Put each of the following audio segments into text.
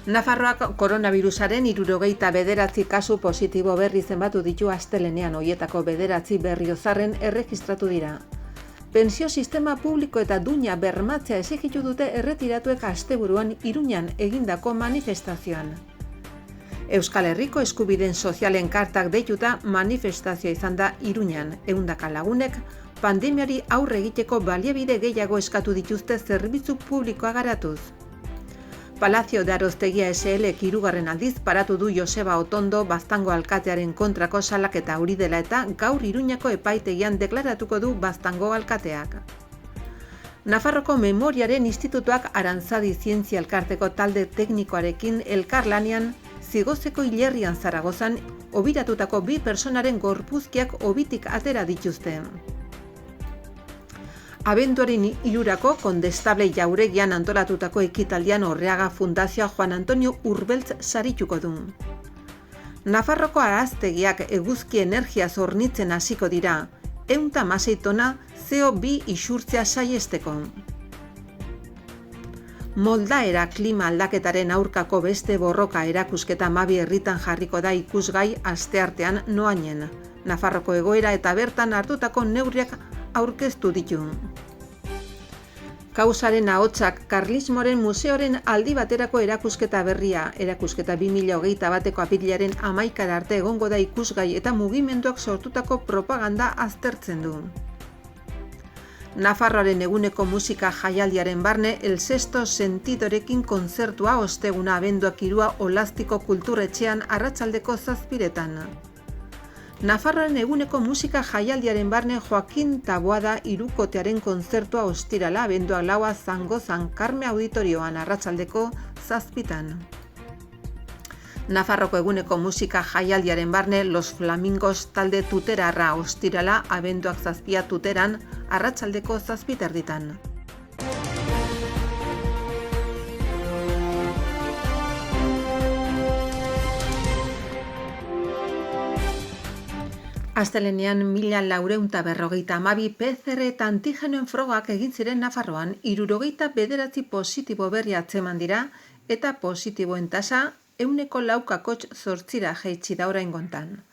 Nafarroak koronavirusaren 69 kasu positibo berri zenbatu ditu astelenean, hoietako 9 berriozarren erregistratu dira. Pentsio sistema publiko eta duina bermatzea exigitu dute erretiratuek asteburuan Iruñan egindako manifestazioan. Euskal Herriko eskubideen sozialen kartak deituta manifestazioa izan da Iruñan. 100 lagunek pandemiari aurre egiteko baliabide gehiago eskatu dituzte zerbitzu publikoa garatuz. Palacio de Aroztegia SL hirugarren aldiz paratu du Joseba Otondo Baztango alkatearen kontrako salaketa hori dela eta gaur Iruñako epaitegian deklaratuko du Baztango alkateak. Nafarroko Memoriaren Institutuak Arantzadi Zientzia Elkarteko talde teknikoarekin elkarlanean Zigozeko hilerrian Zaragozan obiratutako 2 pertsonaren gorpuzkiak obitik atera dituzte. Abenduaren 3 Kondestable jauregian antolatutako ekitaldian Orreaga Fundazioa Juan Antonio Urbeltz sarituko du. Nafarroko araztegiak eguzki energia hornitzen hasiko dira, 116 tona CO2 isurtzea saihesteko. Moldaera klima aldaketaren aurkako beste borroka erakusketa 12 herritan jarriko da ikusgai asteartean Noainen. Nafarroko egoera eta bertan hartutako neurriak aurkeztu ditu. Kausaren ahotsak Karlismoren museoren aldi baterako erakusketa berria. Erakusketa 2021ko apirilaren 11 arte egongo da ikusgai eta mugimenduak sortutako propaganda aztertzen du. Nafarroaren eguneko musika jaialdiaren barne El Sexto Sentidorekin kontzertua osteguna abenduak 3 Olaztiko kulturetxean arratsaldeko 7:00. Nafarroaren eguneko musika jaialdiaren barne Joaquin Taboada hirukotearen kontzertua ostirala abenduak 4 Zangozan Karme Auditorioan arratsaldeko 7:00. Nafarroko eguneko musika jaialdiaren barne Los Flamingos talde tuterarra ostirala abenduak 7 Tuteran arratsaldeko 7:30. Astelenean 1452 PCR eta antigenoen frogak egin ziren Nafarroan, 79 positibo berri atzeman dira eta positiboen tasa 4,8% jaitsi da oraingontan.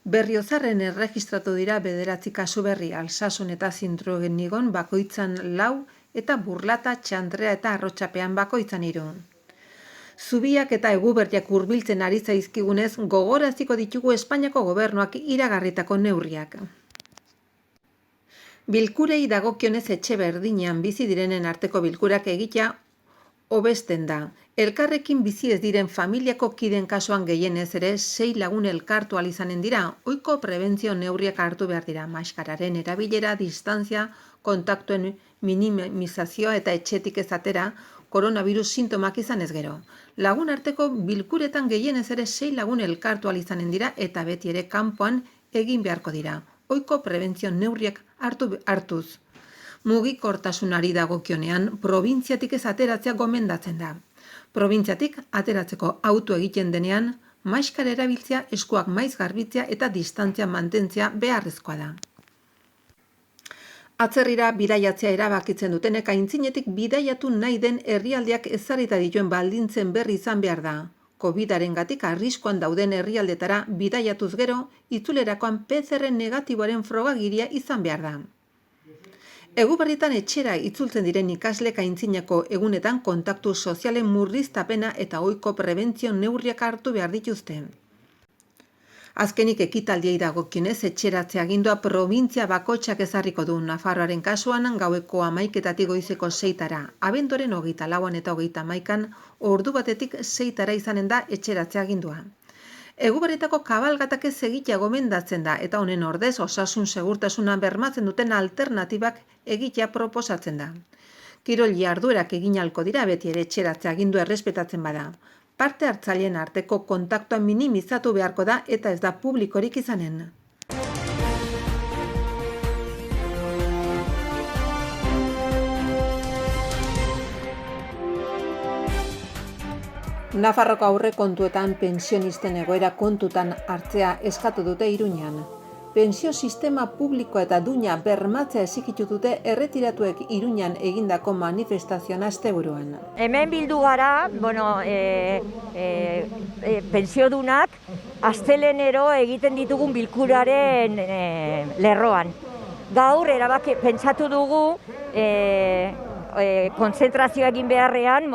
Berriozarren erregistratu dira 9 kasu berri, Alsasun eta Zintrogenigon bakoitzan 4 eta Burlata, Txandrea eta Arrotxapean bakoitzan 3. Zubiak eta eguberriak hurbiltzen ari zaizkigunez gogoraziko ditugu Espainiako gobernuak iragarritako neurriak. Bilkurei dagokionez etxe berdinean bizi direnen arteko bilkurak egitea hobesten da. Elkarrekin bizi ez diren familiako kiden kasuan gehienez ere 6 lagun elkartu ahal izanen dira, ohiko prebentzio neurriak hartu behar dira, maskararen erabilera, distantzia, kontaktuen minimizazioa eta etxetik ez atera, koronavirus sintomak izan ez gero. Lagun arteko bilkuretan gehienez ere 6 lagun elkartu ahal izanen dira eta beti ere kanpoan egin beharko dira, ohiko prebentzio neurriak hartuz. Mugikortasunari dagokionean, probintziatik ez ateratzea gomendatzen da. Probintziatik ateratzeko auto egiten denean, maskara erabiltzea, eskuak maiz garbitzea eta distantzia mantentzea beharrezkoa da. Atzerrira bidaiatzea erabakitzen dutenek aintzinetik bidaiatu nahi den herrialdeak ezarrita dituen baldintzen berri izan behar da. COVID-arengatik arriskuan dauden herrialdetara bidaiatuz gero, itzulerakoan PCR negatiboaren frogagiria izan behar da. Eguberritan etxera itzultzen diren ikaslek aintzinako egunetan kontaktu sozialen murriztapena eta ohiko prebentzio neurriak hartu behar dituzte. Azkenik ekitaldiei dagokionez etxeratze agindua probintzia bakoitzak ezarriko du. Nafarroaren kasuan gaueko 11:00 goizeko 6:00, abenduaren 24 eta 31 ordu batetik 6:00 izanen da etxeratze agindua. Eguberritako kabalgatak ez egitea gomendatzen da eta honen ordez osasun segurtasuna bermatzen duten alternatibak egitea proposatzen da. Kirol jarduerak egin ahalko dira beti ere etxeratze agindua errespetatzen bada. Parte hartzaileen arteko kontaktua minimizatu beharko da eta ez da publikorik izanen. Nafarroko aurrekontuetan pensionisten egoera kontutan hartzea eskatu dute Iruñan. Pentsio sistema publikoa eta duina bermatzea exigitu dute erretiratuek Iruñan egindako manifestazioan asteburuan. Hemen bildu gara, pentsiodunak astelenero egiten ditugun bilkuraren lerroan. Gaur pentsatu dugu kontzentrazioa egin beharrean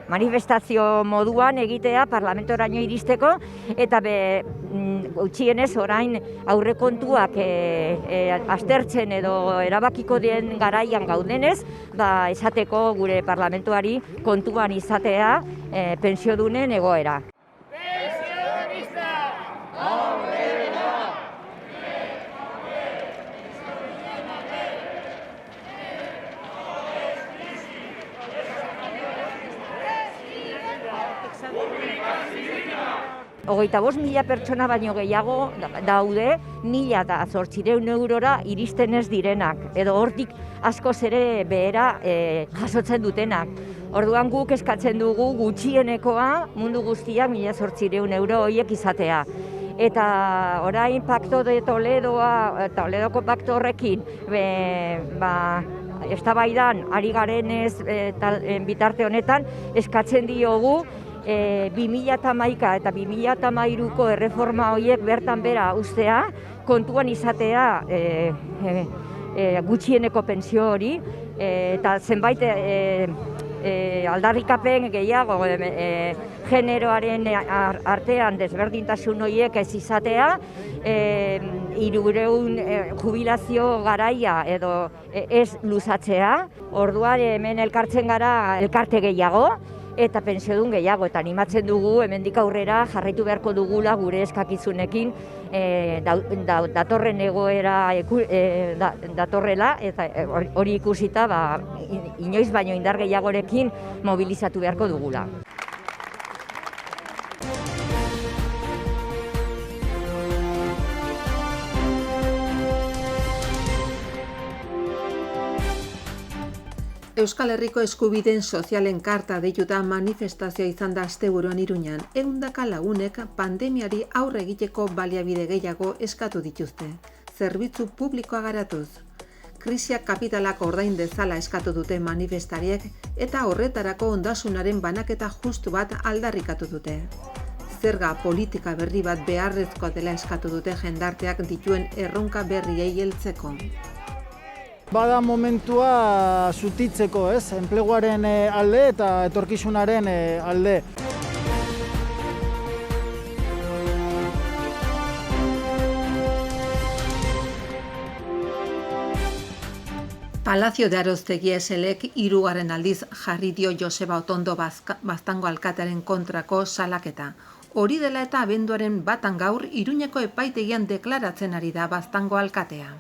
manifestazio moduan egitea parlamentoraino iristeko eta gutxienez orain aurrekontuak aztertzen edo erabakiko den garaian gaudenez, esateko gure parlamentuari kontuan izatea pentsiodunen egoera. Hogeita 5.000 pertsona baino gehiago daude 1.800 eurora iristen ez direnak, edo hortik askoz ere behera jasotzen dutenak. Orduan guk eskatzen dugu gutxienekoa mundu guztiak 1.800 euro horiek izatea. Eta orain Pacto de Toledoko pakto horrekin, eztabaidan ari garenez bitarte honetan eskatzen diogu 2011 eta 2013ko erreforma horiek bertan bera uztea, kontuan izatea gutxieneko pentsio hori, eta zenbait aldarrikapen gehiago generoaren artean desberdintasun horiek ez izatea, 300 jubilazio garaia edo ez luzatzea. Orduan hemen elkartzen gara elkarte gehiago eta pentsiodun gehiago, eta animatzen dugu hemendik aurrera jarraitu beharko dugula gure eskakizunekin datorren egoera datorrela, eta hori ikusita inoiz baino indar gehiagorekin mobilizatu beharko dugula. Euskal Herriko eskubideen sozialen karta deituta manifestazioa izan da asteburuan Iruñan. 100 lagunek pandemiari aurre egiteko baliabide gehiago eskatu dituzte, zerbitzu publikoa garatuz. Krisiak kapitalak ordain dezala eskatu dute manifestariek eta horretarako ondasunaren banaketa justu bat aldarrikatu dute. Zerga politika berri bat beharrezkoa dela eskatu dute jendarteak dituen erronka berriei heltzeko. Bada momentua zutitzeko, enpleguaren alde eta etorkizunaren alde. Palacio de Aroztegi SLek 3. aldiz jarri dio Joseba Otondo Baztango alkatearen kontrako salaketa. Hori dela eta abenduaren 1 gaur Iruñeko epaitegian deklaratzen ari da Baztango alkatea.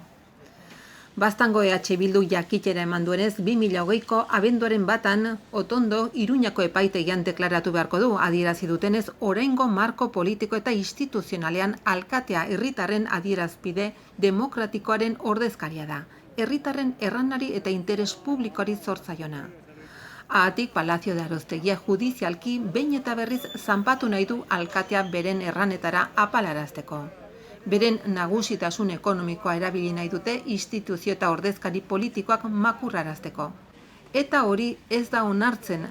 Baztango EH Bildu jakitera eman duenez 2020ko abenduaren 1 Otondo Iruñako epaitegian deklaratu beharko du, adierazi dutenez oraingo marko politiko eta instituzionalean alkatea herritarren adierazpide demokratikoaren ordezkaria da, herritarren erranari eta interes publikoari zor zaiona. Haatik Palacio de Aroztegia judizialki behin eta berriz zanpatu nahi du alkatea beren erranetara apalarazteko. Beren nagusitasun ekonomikoa erabili nahi dute instituzio eta ordezkari politikoak makurrarazteko. Eta hori ez da onartzen,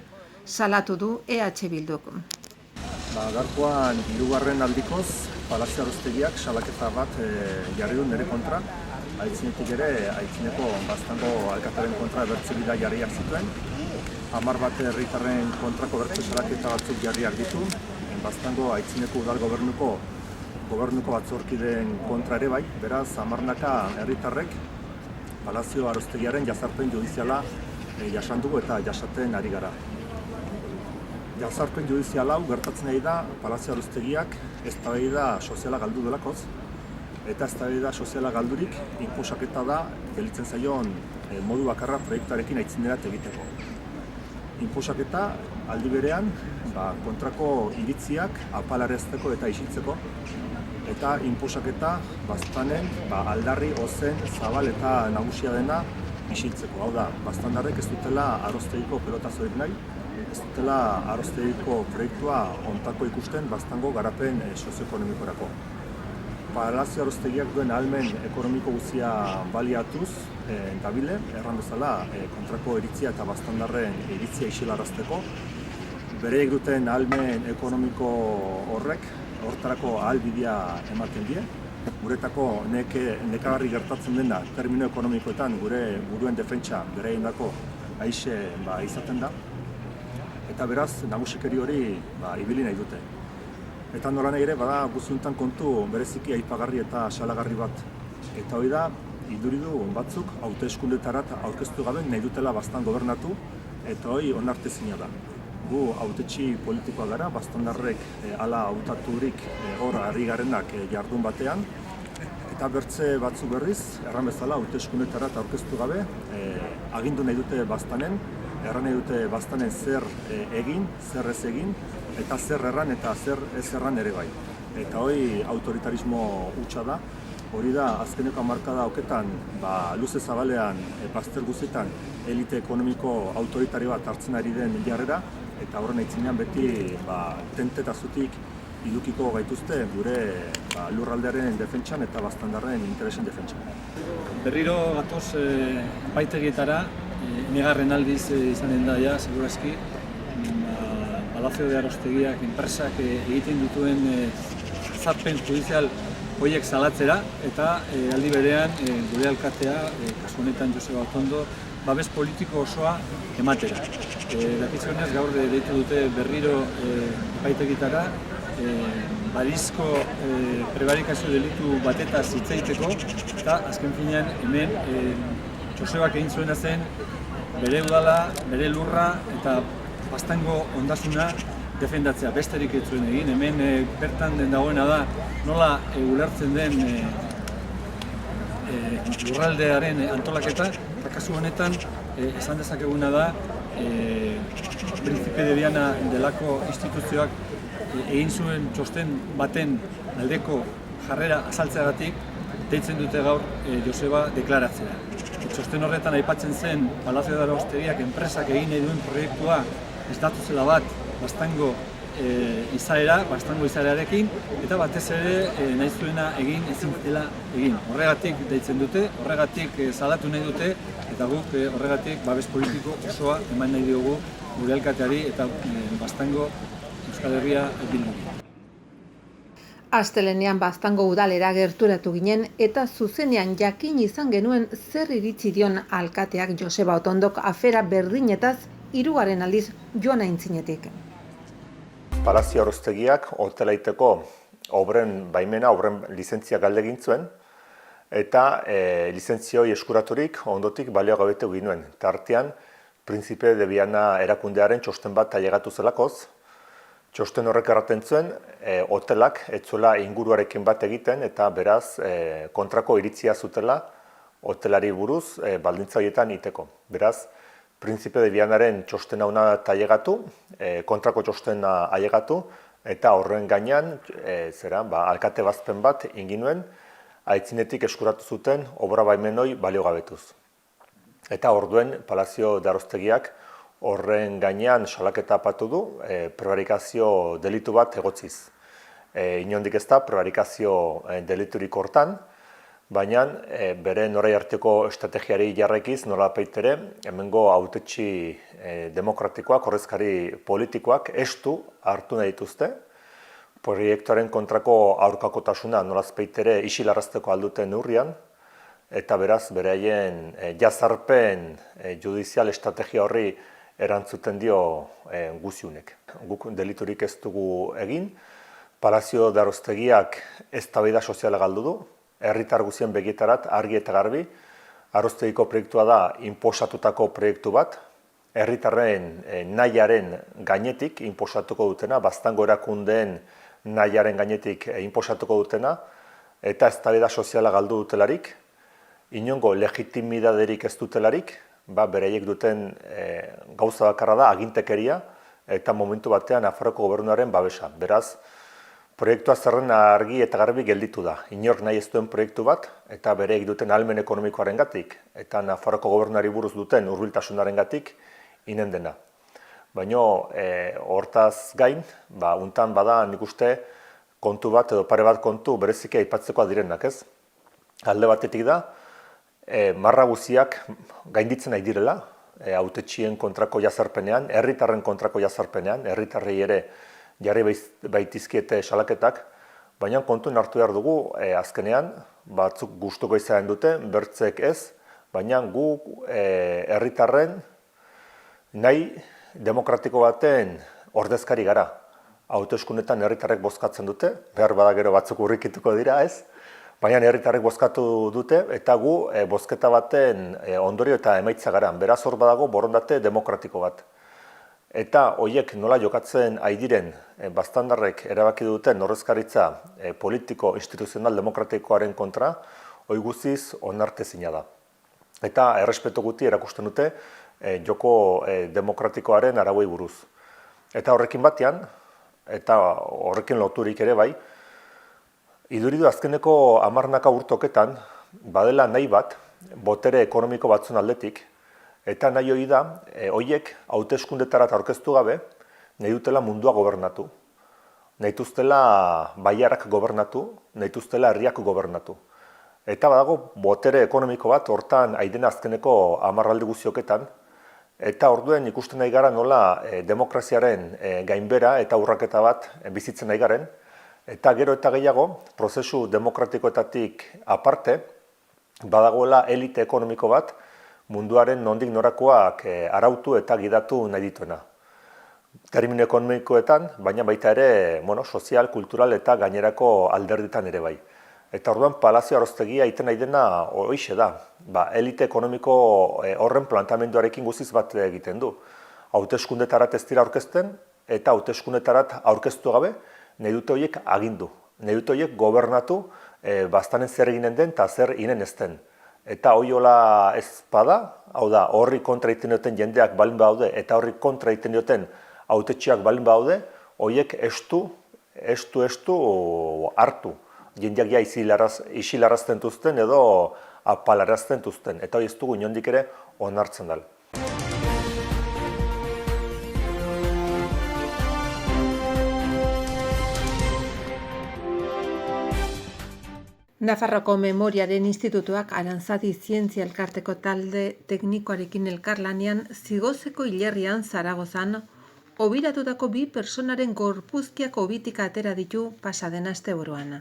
salatu du EH Bilduk. Gaurkoan 3. aldikoz Palacio Aroztegiak salaketa bat jarri du nire kontra. Aitzinetik ere, aitzineko Baztango alkatearen kontra bertze jarriak zituen. 10 herritarren kontrako bertze salaketa batzuk jarriak ditu. Baztango aitzineko udal gobernuko batzorkideen kontra ere bai, beraz 10 herritarrek Palacio Aroztegiaren jazarpen judiziala jasan dugu eta jasaten ari gara. Jazarpen judizial hau gertatzen ari da Palacio Aroztegiak eztabaida soziala galdu delakoz, eta eztabaida soziala galdurik inposaketa da gelditzen zaion modu bakarra proiektuarekin aitzinderat egiteko. Inposaketa aldi berean kontrako iritziak apalarazteko eta isiltzeko, eta inposaketa Baztanen aldarri ozen zabal eta nagusia dena isiltzeko. Hau da, baztandarrek ez dutela Aroztegiko pelotazorik nahi, ez dutela Aroztegiko proiektua ontako ikusten Baztango garapen sozioekonomikorako. Palazio Arostegiak duen ahalmen ekonomiko guztia baliatuz dabile, erran bezala kontrako iritzia eta baztandarren iritzia isilarazteko. Bereek duten ahalmen ekonomiko hortarako ahalbidea ematen die. Guretako nekagarri gertatzen dena termino ekonomikoetan gure buruen defentsa bereindako aixe izaten da. Eta beraz, nagusikeri hori ibili nahi dute. Eta nola nahi ere, bada guztiuntan kontu bereziki aipagarri eta salagarri bat. Eta hori da, iduridu batzuk hauteskundetarat aurkeztu gabe nahi dutela bastan gobernatu, eta hori onartezina da. Gu hautetxi politikoa gara, bastandarrek hala hautaturik hor harri garenak jardun batean, eta bertze batzuk berriz, erran bezala hauteskundetarat aurkeztu gabe, agindu nahi dute bastanen, erran nahi dute bastanen zer egin, zer ez egin, eta zer erran eta zer ez erran ere bai. Eta hori autoritarismo hutsa da, hori da azkeneko hamarkada hoketan luze zabalean, bazter guztietan elite ekonomiko autoritario bat hartzen ari den jarrera, eta horren aitzinean beti tente eta zutik idukiko gaituzte gure lurraldearen defentsan eta baztandarren interesen defentsan. Berriro gatoz epaitegietara, negarren aldiz izanen da ja, segurazki, Palazio de Arostegiak enpresak egiten dituen zarpen judizial horiek salatzera eta aldi berean gure alkatea, kasu honetan Joseba Otondo, babes politiko osoa ematera. Dakitzuenez gaur deitu dute berriro epaitegitara, balizko prebarikazio delitu batetaz hitz egiteko eta azken finean hemen Josebak egin zuena zen bere udala, bere lurra eta Baztango ondasuna defendatzea, besterik ez zuen egin. Hemen bertan dagoena da nola ulertzen den lurraldearen antolaketa, eta kasu honetan esan dezakeguna da Príncipe de Viana delako instituzioak egin zuen txosten baten aldeko jarrera azaltzeagatik deitzen dute gaur Joseba deklaratzea. Txosten horretan aipatzen zen Palazio de Arostegiak enpresak egin nahi duen proiektua ez datuzela bat Baztango izaerarekin eta batez ere nahi zuena egin ezin dela egin. Horregatik deitzen dute, horregatik salatu nahi dute eta guk horregatik babes politiko osoa eman nahi diogu gure alkateari eta Baztango Euskal Herria bilduri. Astelehenean Baztango udalera gerturatu ginen eta zuzenean jakin izan genuen zer iritzi dion alkateak Joseba Otondok afera berdinetaz hirugarren aldiz joan aintzinetik. Palazio Arostegiak hotelaiteko obren baimena, obren lizentzia galde egin zuen, eta lizentzioi eskuraturik ondotik baliogabete ginuen. Tartean, Príncipe de Viana erakundearen txosten bat ailegatu zelakoz. Txosten horrek erraten zuen, hotelak ez zuela inguruarekin bat egiten eta beraz kontrako iritzia zutela hotelari buruz baldintza horietan iteko. Beraz, Príncipe de Vianaren txostena hona ailegatu, kontrako txostena ailegatu, eta horren gainean alkate bazpen bat inginuen, aitzinetik eskuratu zuten obra baimenoi baliogabetuz. Eta orduen Palazio de Arostegiak horren gainean salaketa apatu du, prevarikazio delitu bat egotziz. Inondik ez da prevarikazio deliturik hortan, baina bere norai arteko estrategiari jarraikiz nola peitere, hemengo hautetxi demokratikoak, ordezkari politikoak estu hartu nahi dituzte, proiektuaren kontrako aurkakotasuna nolaz peitere isilarazteko alduten neurrian, eta beraz beraien jazarpen judizial estrategia horri erantzuten dio guziunek. Guk deliturik ez dugu egin, Palazio de Arostegiak eztabaida soziala galdu du, herritar guzien begietarat argi eta garbi, Arostegiko proiektua da inposatutako proiektu bat, herritarren nahiaren gainetik inposatuko dutena, Baztango erakundeen nahiaren gainetik inposatuko dutena, eta eztabaida soziala galdu dutelarik, inongo legitimidaderik ez dutelarik, beraiek duten gauza bakarra da agintekeria eta momentu batean Nafarroako gobernuaren babesa. Beraz, proiektua zerren argi eta garbi gelditu da. Inork nahi ez duen proiektu bat eta bereik duten ahalmen ekonomikoarengatik eta Nafarroako gobernuari buruz duten hurbiltasunarengatik inen dena. Baina hortaz gain, untan bada nik uste kontu bat edo pare bat kontu bereziki aipatzekoa direnak, ez? Alde batetik da, marra guziak gainditzen nahi direla, hautetxien kontrako jazarpenean, herritarren kontrako jazarpenean, herritarrei ere jarri baitizkiete salaketak, baina kontuen hartu behar dugu, azkenean, batzuk gustuko izan dute, bertzek ez, baina gu herritarren nahi demokratiko baten ordezkari gara. Hauteskundetan herritarrek bozkatzen dute, behar bada gero batzuk urrikituko dira ez, baina herritarrek bozkatu dute eta gu bozketa baten ondorio eta emaitza gara. Beraz hor badago borondate demokratiko bat. Eta horiek nola jokatzen ari diren baztandarrek erabaki duten ordezkaritza politiko, instituzional, demokratikoaren kontra, hori guziz onartezina da. Eta errespetu guti erakusten dute joko demokratikoaren arauei buruz. Eta horrekin batean, eta horrekin loturik ere bai, iduridu azkeneko 10 urteoketan badela nahi bat, botere ekonomiko batzun aldetik, eta nahi hori da, horiek hauteskundetarat aurkeztu gabe, nahi dutela mundua gobernatu. Nahi dutela baiarak gobernatu, nahi dutela herriak gobernatu. Eta badago botere ekonomiko bat, hortan aidena azkeneko 10 guzioketan, eta orduen ikusten nahi gara nola demokraziaren gainbera eta urraketa bat bizitzen nahi garen, eta gero eta gehiago, prozesu demokratikoetatik aparte, badagoela elite ekonomiko bat, munduaren nondik norakoak arautu eta gidatu nahi dituena. Termino ekonomikoetan, baina baita ere sozial, kultural eta gainerako alderditan ere bai. Eta orduan Palazio Aroztegia egiten nahi dena horixe da. Elite ekonomiko horren plantamenduarekin guziz bat egiten du. Hauteskundetarat ez dira aurkezten eta hauteskundetarat aurkeztu gabe nahi dute horiek agindu. Nahi dute horiek gobernatu baztanen zer eginen den eta zer inen ez den. Eta hori hola ez bada, hau da, horri kontra egiten duten jendeak balin badaude eta horri kontra egiten duten hautetxiak balin badaude, horiek estu hartu. Jendeak ja isilarazten duzten edo apalarazten duzten. Eta hori ez dugu inondik ere onartzen dal. Nafarroko Memoriaren Institutuak Aranzadi Zientzia Elkarteko talde teknikoarekin elkarlanean Zigozeko hilerrian Zaragozan hobiratutako 2 pertsonaren gorpuzkiak hobitik atera ditu pasaden asteburuan.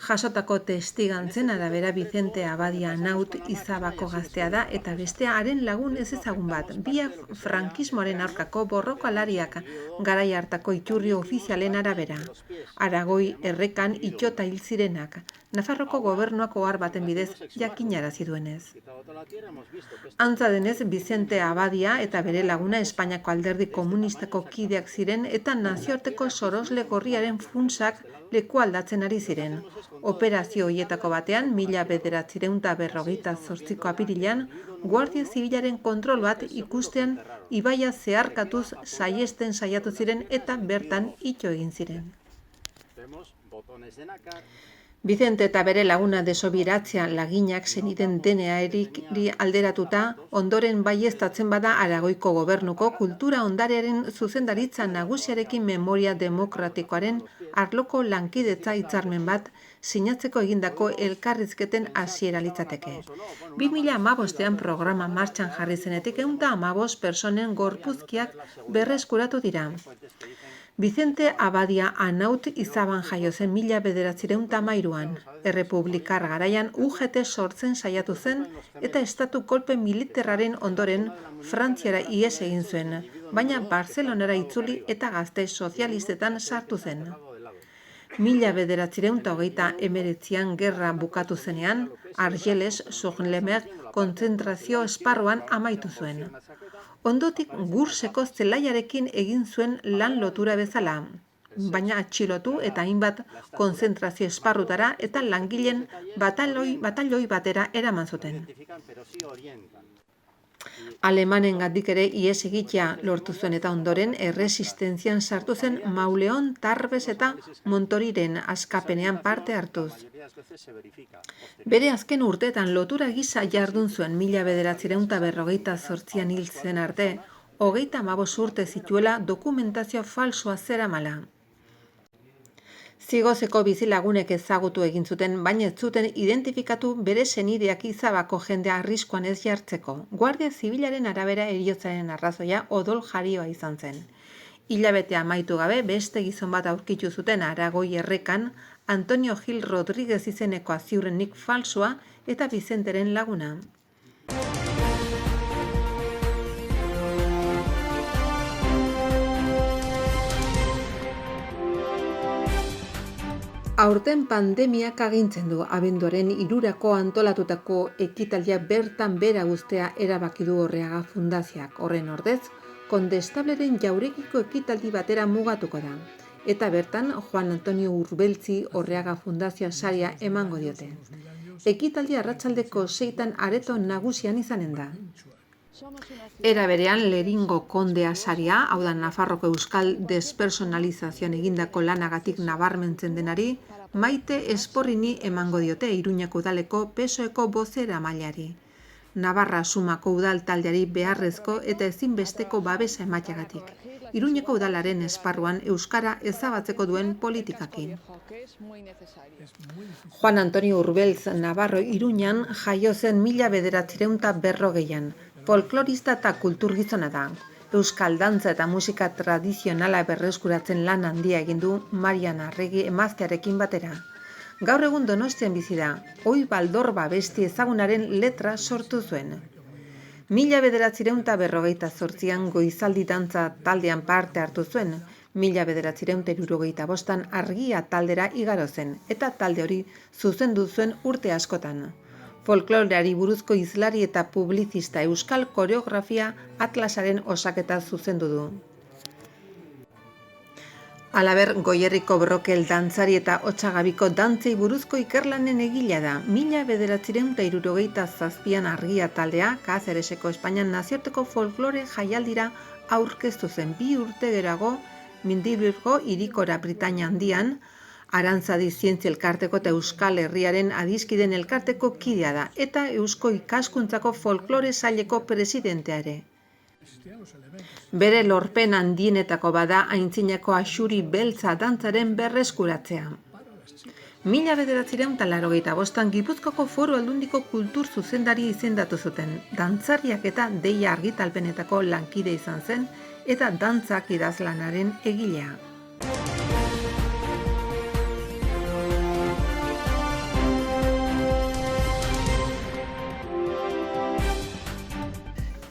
Jasotako testigantzen arabera Vicente Abadia Naut Izabako gaztea da eta bestea haren lagun ezezagun bat, biak frankismoaren aurkako borrokalariak garai hartako iturri ofizialen arabera. Aragoi errekan itxota hil zirenak, Nafarroko gobernuak ohar baten bidez jakinarazi duenez. Antza denez, Vicente Abadia eta bere laguna Espainiako Alderdi Komunistako kideak ziren eta nazioarteko sorosle gorriaren funtsak leku aldatzen ari ziren. Operazio horietako batean, 1958ko apirilean, Guardia Zibilaren kontrol bat ikustean ibaia zeharkatuz saiesten saiatu ziren eta bertan ito egin ziren. Vicente eta bere laguna desobiratzea laginak zeniten DNA-eri alderatuta, ondoren baieztatzen bada Aragoiko gobernuko kultura ondarearen zuzendaritza nagusiarekin memoria demokratikoaren arloko lankidetza hitzarmen bat sinatzeko egindako elkarrizketen hasiera litzateke. 2015ean programa martxan jarri zenetik 115 pertsonen gorpuzkiak berreskuratu dira. Vicente Abadia Anaut Izaban jaio zen 1913an. Errepublikar garaian UGT sortzen saiatu zen eta estatu kolpe militarraren ondoren Frantziara ihes egin zuen, baina Barcelonara itzuli eta gazte sozialistetan sartu zen. 1939an gerra bukatu zenean, Argeles Sourlemer kontzentrazio esparruan amaitu zuen. Ondotik Gurseko zelaiarekin egin zuen lan lotura bezala, baina atxilotu eta hainbat konzentrazio esparrutara eta langileen batailoi batera eraman zuten. Alemanengatik ere ihes egitea lortu zuen eta ondoren erresistentzian sartu zen Mauleon, Tarbes eta Montoriren askapenean parte hartuz. Bere azken urteetan lotura gisa jardun zuen 1958an hil zen arte, 35 urte zituela dokumentazio falsoa zeramala. Zigozeko bizilagunek ezagutu egin zuten, baina ez zuten identifikatu bere senideak izabako jendea arriskuan ez jartzeko. Guardia Zibilaren arabera heriotzaren arrazoia odol jarioa izan zen. Hilabetea amaitu gabe beste gizon bat aurkitu zuten Aragoi errekan, Antonio Gil Rodríguez izeneko ziurrenik falsua eta Bizenteren laguna. Aurten pandemiak agintzen du, abenduaren 3 antolatutako ekitaldia bertan behera uztea erabaki du Orreaga Fundazioak. Horren ordez, Kondestableren jauregiko ekitaldi batera mugatuko da. Eta bertan, Juan Antonio Urbeltzi Orreaga Fundazioa saria emango diote. Ekitaldi arratsaldeko 6 areto nagusian izanen da. Era berean Leringo Kondea saria, hau da Nafarroko euskal despersonalizazioan egindako lanagatik nabarmentzen denari, Maite Esporrini emango diote Iruñako udaleko PSOeko bozera mailari. Navarra Sumako udal taldeari beharrezko eta ezinbesteko babesa emateagatik. Iruñeko udalaren esparruan euskara ezabatzeko duen politikakin. Juan Antonio Urbeltz Navarro Iruñan jaio zen 1940an. Folklorista eta kulturgizona da. Euskal dantza eta musika tradizionala berreskuratzen lan handia egin du Marian Arregi emaztearekin batera. Gaur egun Donostian bizi da, Oi Baldorba abesti ezagunaren letra sortu zuen. 1958an Goizaldi dantza taldean parte hartu zuen, 1975an Argia taldera igaro zen, eta talde hori zuzendu zuen urte askotan. Folkloreari buruzko hizlari eta publizista euskal koreografia atlasaren osaketa zuzendu du. Halaber, Goierriko Brokel dantzari eta Otsagabiko dantzei buruzko ikerlanen egilea da. 1967an Argia taldea, Kazereseko Espainian nazioarteko folklore jaialdira aurkeztu zen 2 urte geroago, Mindibilgo hirikora Britainia handian, Arantzadi Zientzia Elkarteko eta Euskal Herriaren adiskideen elkarteko kidea da, eta Eusko Ikaskuntzako folklore saileko presidentea ere. Bere lorpen handienetako bada aintzinako axuri beltza dantzaren berreskuratzea. 1985an Gipuzkoako Foru Aldundiko kultur zuzendari izendatu zuten. Dantzariak eta deia argitalpenetako lankide izan zen eta dantzak idazlanaren egilea.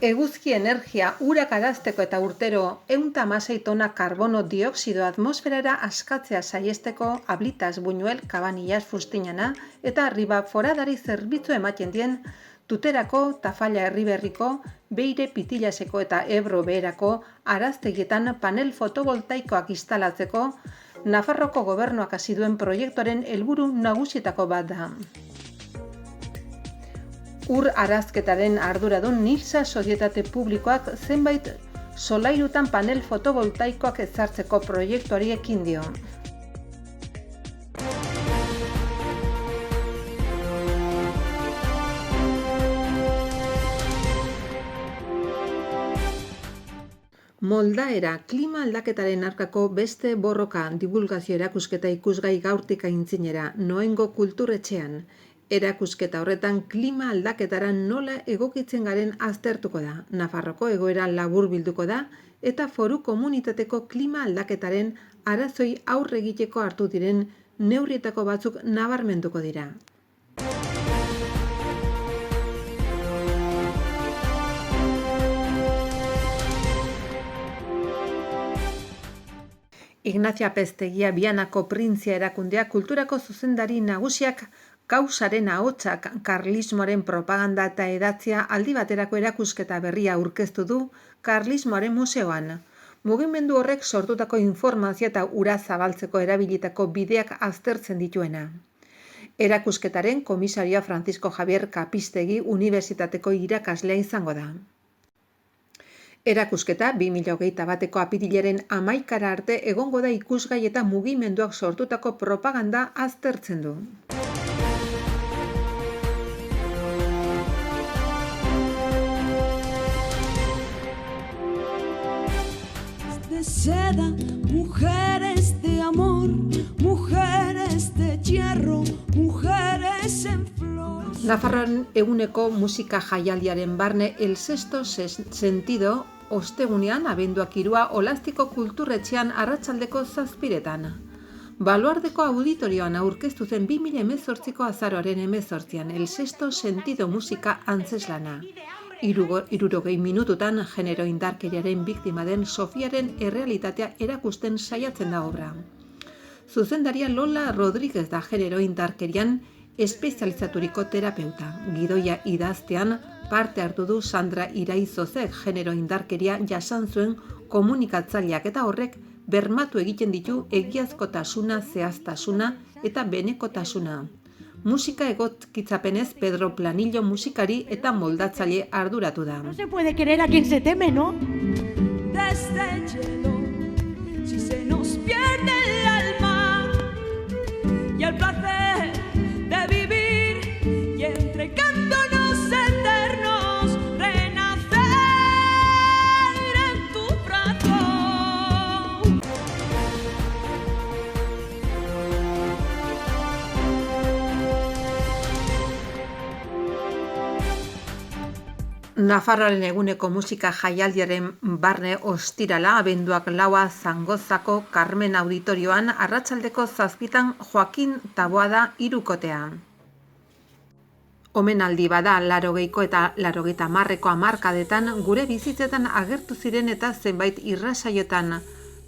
Eguzki energia urak arazteko eta urtero 116 tona karbono dioxido atmosferara askatzea saihesteko Ablitas, Buñuel, Cabanillas, Fustinana eta Riba foradari zerbitzu ematen dien Tuterako, Tafalla Herriberriko, Beire Pitilaseko eta Ebro beherako araztegietan panel fotovoltaikoak instalatzeko Nafarroko gobernuak hasi duen proiektuaren helburu nagusietako bat da. Ur arazketaren arduradun Nilsa Sozietate Publikoak zenbait solairutan panel fotovoltaikoak ezartzeko proiektuari ekin dio. Moldaera, klima aldaketaren aurkako beste borroka divulgazio erakusketa ikusgai gaurtik aintzinera, Noengo kulturetxean. Erakusketa horretan klima aldaketara nola egokitzen garen aztertuko da. Nafarroko egoera laburbilduko da eta foru komunitateko klima aldaketaren arazoi aurre egiteko hartu diren neurrietako batzuk nabarmenduko dira. Ignacio Apeztegia Bianako Printzia erakundea kulturako zuzendari nagusiak Kausaren ahotsak karlismoaren propaganda eta hedatzea aldi baterako erakusketa berria aurkeztu du Karlismoaren Museoan. Mugimendu horrek sortutako informazio eta ura zabaltzeko erabilitako bideak aztertzen dituena. Erakusketaren komisaria Francisco Javier Kapistegi Unibertsitateko irakaslea izango da. Erakusketa 2021ko apirilaren 11 arte egongo da ikusgai eta mugimenduak sortutako propaganda aztertzen du. Seda, mujeres de amor, mujeres Nafarroan eguneko musika jaialdiaren barne El Sexto Sentido ostegunean abenduak 3 Olaztiko kulturretxean arratsaldeko 7:00. Baluardeko auditorioan aurkeztu zen 2018ko azaroaren 18an El Sexto Sentido musika antzeslana. 60 minututan genero indarkeriaren biktima den Sofiaren errealitatea erakusten saiatzen da obra. Zuzendaria Lola Rodríguez da genero indarkerian espezializaturiko terapeuta. Gidoia idaztean parte hartu du Sandra Iraizozek genero indarkeria jasan zuen komunikatzaileak eta horrek bermatu egiten ditu egiazkotasuna, zehaztasuna eta benekotasuna. Musika egokitzapenez Pedro Planillo musikari eta moldatzaile arduratu da. No se puede querer a quien se teme, ¿no? Desde el cielo, si se nos pierde el alma y el placer de vivir y entregándonos eternos, renacer en tu brazo. Nafarroaren eguneko musika jaialdiaren barne ostirala abenduak 4 Zangozako Carmen Auditorioan arratsaldeko 7:00 Joaquin Taboada hirukotean. Omenaldi bada 80ko eta 80ko hamarkadetan gure bizitzetan agertu ziren eta zenbait irratsaiotan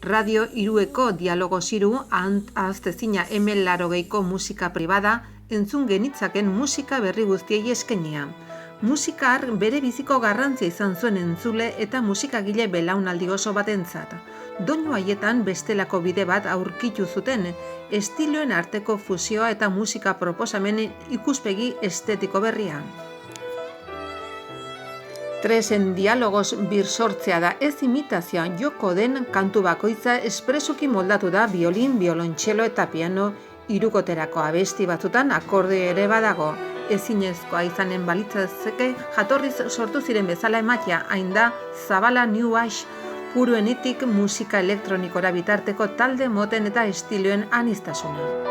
Radio Irueko Dialogo Ziru ahaztezina hemen 80ko musika pribada entzun genitzaken musika berri guztiei eskenia. Musika bere biziko garrantzia izan zuen entzule eta musikagile belaunaldi oso batentzat. Doinu haietan bestelako bide bat aurkitu zuten, estiloen arteko fusioa eta musika proposamen ikuspegi estetiko berria. Tresen dialogos birsortzea da ez imitazioa joko den kantu bakoitza espresuki moldatu da biolin, biolontxelo eta piano hirukoterako abesti batzutan akorde ere badago. Ezinezkoa izanen balitzazeke jatorriz sortu ziren bezala ematia, hain da Zabala New Age puruenetik musika elektronikora bitarteko talde moten eta estiloen aniztasuna.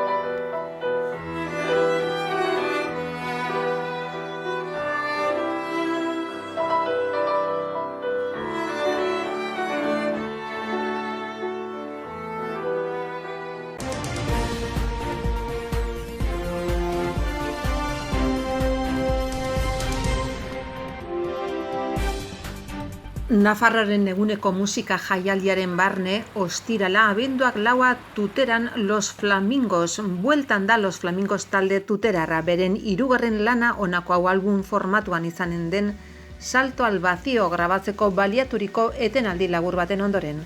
Nafarroaren eguneko musika jaialdiaren barne, ostirala abenduak 4 Tuteran Los Flamingos, bueltan da Los Flamingos talde tuterarra, beren 3. lana honako hau album formatuan izanen den Salto al Vacío grabatzeko baliaturiko etenaldi labur baten ondoren.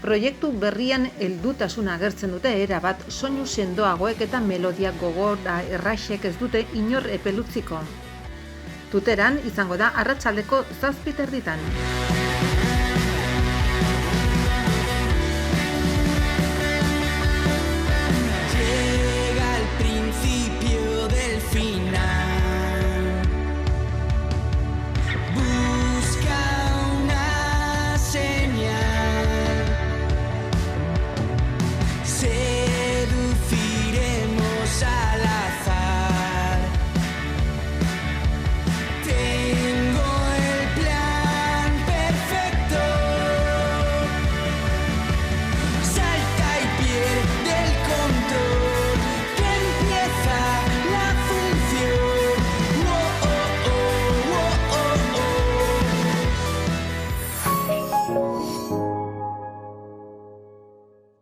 Proiektu berrian heldutasuna agertzen dute erabat soinu sendoagoek eta melodia gogora erraxek ez dute inor epelutziko. Tuteran izango da arratsaldeko 7:30.